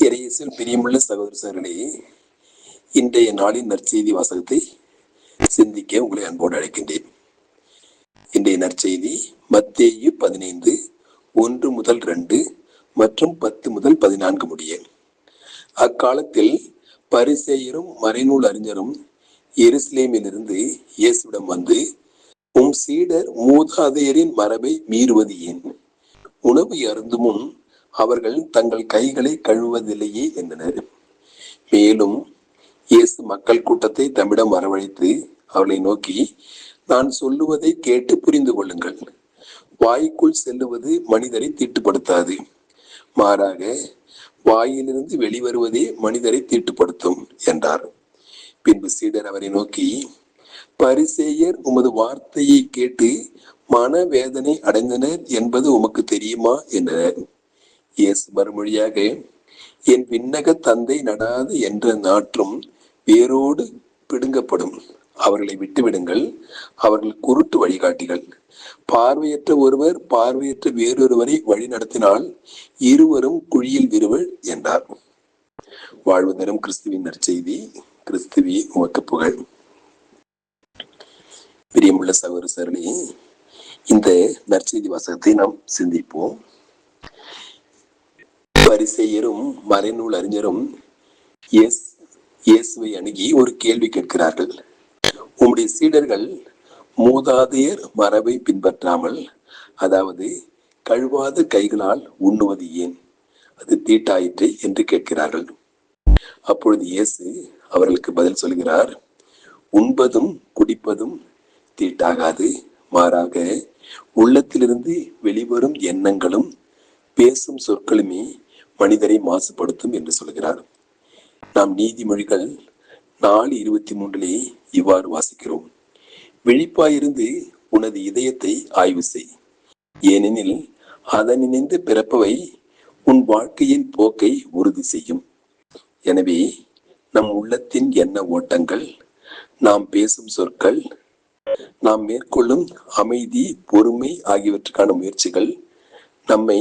இறையேசுவில் பிரியமுள்ள சகோதர சகோதரிகளே, இன்றைய நாளின் நற்செய்தி வாசகத்தை சிந்திக்க உங்களை அன்போடு அழைக்கின்றேன். இன்றைய நற்செய்தி மத்தேயு 15 1 முதல் 2 மற்றும் 10 முதல் 14 முடிய. அக்காலத்தில் பரிசேயரும் மறைநூல் அறிஞரும் எருசலேமிலிருந்து இயேசுவிடம் வந்து, உம் சீடர் மூதாதையரின் மரபை மீறுவது ஏன்? உணவு அருந்தும் முன் அவர்கள் தங்கள் கைகளை கழுவுவதில்லையே என்றனர். மேலும் இயேசு மக்கள் கூட்டத்தை தம்மிடம் வரவழைத்து அவர்களை நோக்கி, நான் சொல்லுவதை கேட்டு புரிந்து கொள்ளுங்கள். வாய்க்குள் செல்லுவது மனிதரை தீட்டுப்படுத்தாது, மாறாக வாயிலிருந்து வெளிவருவதே மனிதரை தீட்டுப்படுத்தும் என்றார். பின்பு சீடர் அவரை நோக்கி, பரிசேயர் உமது வார்த்தையை கேட்டு மனவேதனை அடைந்தனர் என்பது உமக்கு தெரியுமா என்றனர். இயேசு மறுமொழியாக, என் விண்ணக தந்தை நடாத என்ற நாற்றும் வேரோடு பிடுங்கப்படும். அவர்களை விட்டுவிடுங்கள். அவர்கள் குருட்டு வழிகாட்டிகள். பார்வையற்ற ஒருவர் பார்வையற்ற வேறொருவரை வழி நடத்தினால் இருவரும் குழியில் விழுவர் என்றார். வாழ்வு தரும் கிறிஸ்துவின் நற்செய்தி. கிறிஸ்துவே உமக்கு புகழ். பிரியமுள்ள சகோதர சகோதரிகளே, இந்த நற்செய்தி வாசகத்தை நாம் சிந்திப்போம். பரிசேயரும் மறைநூல் அறிஞரும் இயேசுவை அணுகி ஒரு கேள்வி கேட்கிறார்கள். உம்முடைய சீடர்கள் மூதாதையர் மரபை பின்பற்றாமல், அதாவது கழுவாத கைகளால் உண்ணுவது ஏன்? அது தீட்டாயிற்று என்று கேட்கிறார்கள். அப்பொழுது இயேசு அவர்களுக்கு பதில் சொல்கிறார், உண்பதும் குடிப்பதும் தீட்டாகாது, மாறாக உள்ளத்திலிருந்து வெளிவரும் எண்ணங்களும் பேசும் சொற்களுமே மனிதரை மாசுபடுத்தும் என்று சொல்கிறார். நாம் நீதிமொழிகள் 4:23 இவ்வாறு வாசிக்கிறோம், விழிப்பாயிருந்து உனது இதயத்தை ஆய்வு செய், ஏனெனில் அதனிணைந்து பிறப்பவை உன் வாழ்க்கையின் போக்கை உறுதி செய்யும். எனவே நம் உள்ளத்தின் எண்ண ஓட்டங்கள், நாம் பேசும் சொற்கள், நாம் மேற்கொள்ளும் அமைதி, பொறுமை ஆகியவற்றுக்கான முயற்சிகள் நம்மை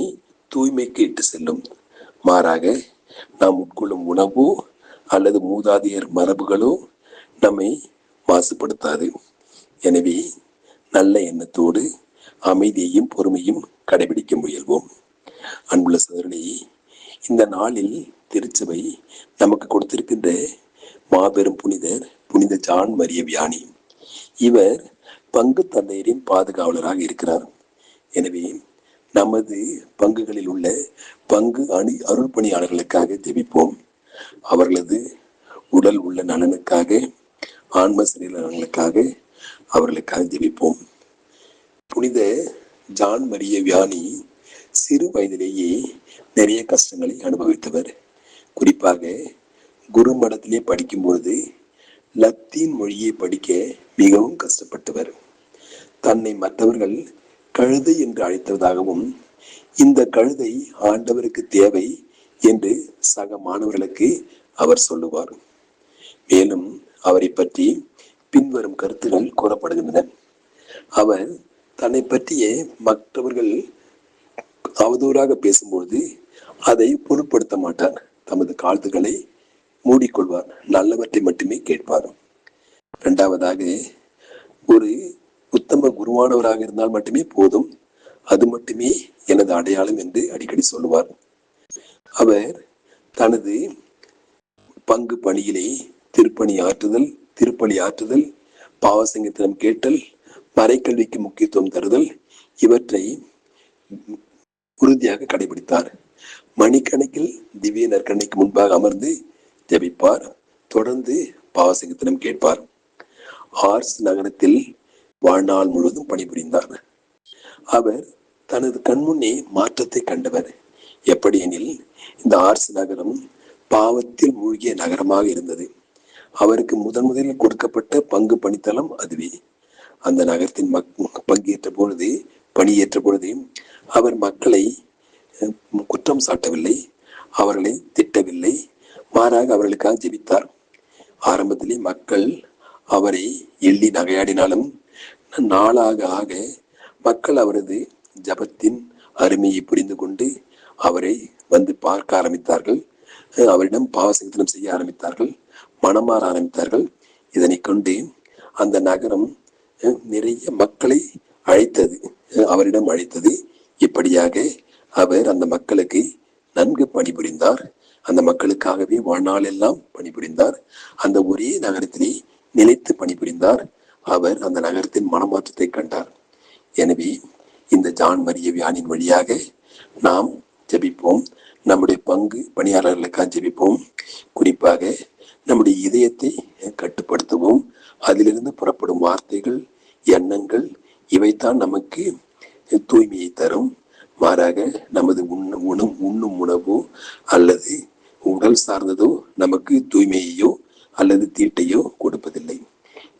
தூய்மைக்கு இட்டு செல்லும். மாறாக நாம் உட்கொள்ளும் உணவோ அல்லது மூதாதையர் மரபுகளோ நம்மை மாசுபடுத்தாது. எனவே நல்ல எண்ணத்தோடு அமைதியையும் பொறுமையும் கடைபிடிக்க முயல்வோம். அன்புள்ள சகோதரர்களே, இந்த நாளில் திருச்சபை நமக்கு கொடுத்திருக்கின்ற மாபெரும் புனித ஜான் மரிய வியானி. இவர் பங்கு தந்தையரின் பாதுகாவலராக இருக்கிறார். எனவே நமது பங்குகளில் உள்ள பங்கு அருள் பணியாளர்களுக்காக ஜெபிப்போம். அவர்களது உடல் உள்ள நலனுக்காக, ஆன்ம சரீர நலனுக்காக அவர்களுக்காக ஜெபிப்போம். புனித ஜான் மரிய வியானி சிறு வயதிலேயே நிறைய கஷ்டங்களை அனுபவித்தவர். குறிப்பாக குருமடத்திலே படிக்கும் பொழுது லத்தீன் மொழியை படிக்க மிகவும் கஷ்டப்பட்டவர். தன்னை மற்றவர்கள் கழுதை என்று அழைத்ததாகவும், இந்த கழுதை ஆண்டவருக்கு தேவை என்று சக மாணவர்களுக்கு அவர் சொல்லுவார். மேலும் அவரை பற்றி பின்வரும் கருத்துகள் கூறப்படுகின்றன. அவர் தன்னை பற்றிய மற்றவர்கள் அவதூறாக பேசும்பொழுது அதை பொருட்படுத்த மாட்டார். தமது காதுகளை மூடிக்கொள்வார். நல்லவற்றை மட்டுமே கேட்பார். இரண்டாவதாக, ஒரு உத்தம குருவானவராக இருந்தால் மட்டுமே போதும், அது மட்டுமே எனது அடையாளம் என்று அடிக்கடி சொல்லுவார். அவர் தனது பங்கு பணியிலே திருப்பணி ஆற்றுதல், பாவசங்கத்தினம் கேட்டல், மறைக்கல்விக்கு முக்கியத்துவம் தருதல் இவற்றை உறுதியாக கடைபிடித்தார். மணிக்கணக்கில் திவ்ய நற்கரணைக்கு முன்பாக அமர்ந்து ஜெபிப்பார். தொடர்ந்து பாவசங்கத்தினம் கேட்பார். ஆர்ஸ் நகரத்தில் வாழ்நாள் முழுவதும் பணிபுரிந்தார். அவர் தனது கண்முன்னே மாற்றத்தை கண்டவர். எப்படி எனில், இந்த ஆர்ஸ் நகரம் பாவத்தில் மூழ்கிய நகரமாக இருந்தது. அவருக்கு முதலில் கொடுக்கப்பட்ட பங்கு பணித்தளம் அதுவே. அந்த நகரத்தின் பணியேற்ற பொழுது அவர் மக்களை குற்றம் சாட்டவில்லை, அவர்களை திட்டவில்லை, மாறாக அவர்களுக்காக ஜெபித்தார். ஆரம்பத்திலே மக்கள் அவரை எள்ளி நகையாடினாலும் நாளாக ஆக மக்கள் அவரது ஜபத்தின் அருமையை புரிந்து கொண்டு அவரை வந்து பார்க்க ஆரம்பித்தார்கள். அவரிடம் பாவசங்கீதனம் செய்ய ஆரம்பித்தார்கள், மனமாற ஆரம்பித்தார்கள். இதனை கொண்டு அந்த நகரம் நிறைய மக்களை அழைத்தது, அவரிடம் அழைத்தது. இப்படியாக அவர் அந்த மக்களுக்கு நன்கு பணிபுரிந்தார். அந்த மக்களுக்காகவே வாழ்நாள் எல்லாம் பணிபுரிந்தார். அந்த ஒரே நகரத்திலே நிலைத்து பணிபுரிந்தார். அவர் அந்த நகரத்தின் மனமாற்றத்தை கண்டார். எனவே இந்த ஜான் மரிய வியானின் வழியாக நாம் ஜெபிப்போம். நம்முடைய பங்கு பணியாளர்களுக்காக ஜெபிப்போம். குறிப்பாக நம்முடைய இதயத்தை கட்டுப்படுத்துவோம். அதிலிருந்து புறப்படும் வார்த்தைகள், எண்ணங்கள் இவைத்தான் நமக்கு தூய்மையை தரும். மாறாக நமது உண்ணும் உணவோ அல்லது உடல் சார்ந்ததோ நமக்கு தூய்மையையோ அல்லது தீட்டையோ கொடுப்பதில்லை.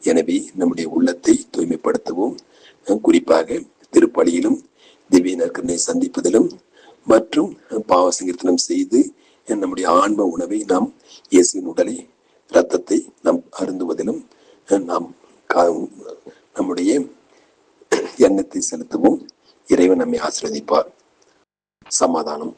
எனவே நம்முடைய உள்ளத்தை தூய்மைப்படுத்துவோம். குறிப்பாக திருப்பலியிலும் திவ்ய நற்கருணை சந்திப்பதிலும் மற்றும் பாவ சங்கீர்த்தனம் செய்து நம்முடைய ஆன்ம உணவை நாம் இயேசுவின் உடலை இரத்தத்தை நாம் அருந்துவதிலும் நாம் நம்முடைய எண்ணத்தை செலுத்துவோம். இறைவன் நம்மை ஆசீர்வதிப்பார். சமாதானம்.